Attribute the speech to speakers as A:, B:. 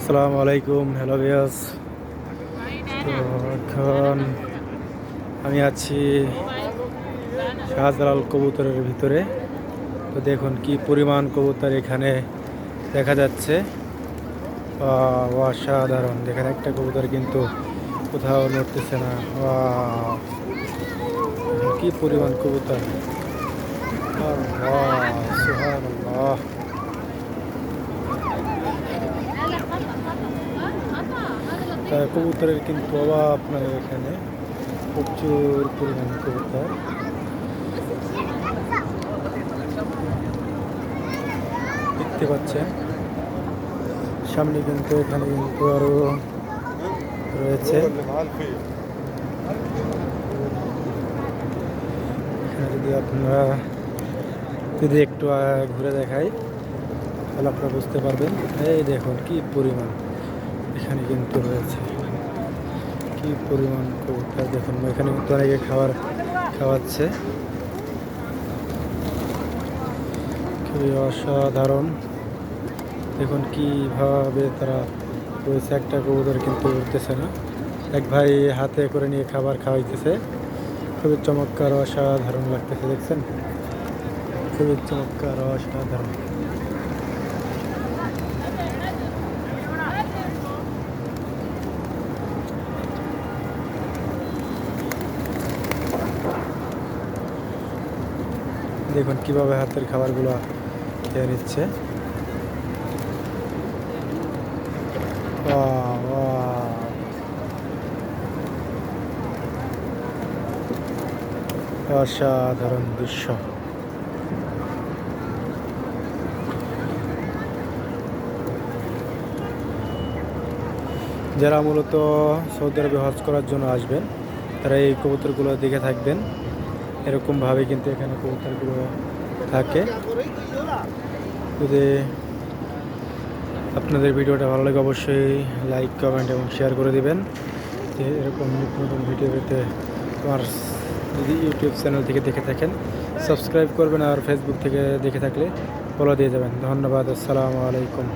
A: আসসালামু আলাইকুম, hello viewers. তো এখন আমি আছি শাহজালাল কবুতরের ভিতরে। তো দেখুন কি পরিমাণ কবুতর এখানে দেখা যাচ্ছে। অসাধারণ! দেখেন একটা কবুতর কিন্তু কোথাও নড়তেছে না। কি পরিমাণ কবুতর! আল্লাহ, সুবহানাল্লাহ। তা কবুতরের কিন্তু অভাব নাই এখানে, প্রচুর পরিমাণ কবুতর দেখতে পাচ্ছেন। সামনে কিন্তু এখানে কিন্তু আরো রয়েছে। এখানে যদি আপনারা একটু ঘুরে দেখাই তাহলে আপনারা বুঝতে পারবেন। এই দেখুন কি পরিমাণ এখানে কিন্তু রয়েছে, কি পরিমাণ কবুতর দেখুন। এখানে কিন্তু অনেকে খাওয়াচ্ছে। খুবই অসাধারণ! দেখুন কিভাবে তারা রয়েছে। একটা কবুতর কিন্তু উঠতেছে না, এক ভাই হাতে করে নিয়ে খাবার খাওয়াইতেছে। খুবই চমৎকার, অসাধারণ লাগতেছে, দেখছেন? খুবই চমৎকার, অসাধারণ। দেখুন কিভাবে হাতের খাবারগুলো খেয়ে নিচ্ছে। অসাধারণ দৃশ্য। যারা মূলত সৌদি আরবে হজ করার জন্য আসবেন তারা এই কবুতরগুলো দেখে থাকবেন। এরকমভাবে কিন্তু এখানে কবুতরগুলো থাকে। যদি আপনাদের ভিডিওটা ভালো লাগে অবশ্যই লাইক, কমেন্ট এবং শেয়ার করে দিবেন। যে এরকম নতুন নতুন ভিডিও পেতে আমার যদি ইউটিউব চ্যানেল থেকে দেখে থাকেন সাবস্ক্রাইব করবেন, আর ফেসবুক থেকে দেখে থাকলে ফলো দিয়ে যাবেন। ধন্যবাদ। আসসালামু আলাইকুম।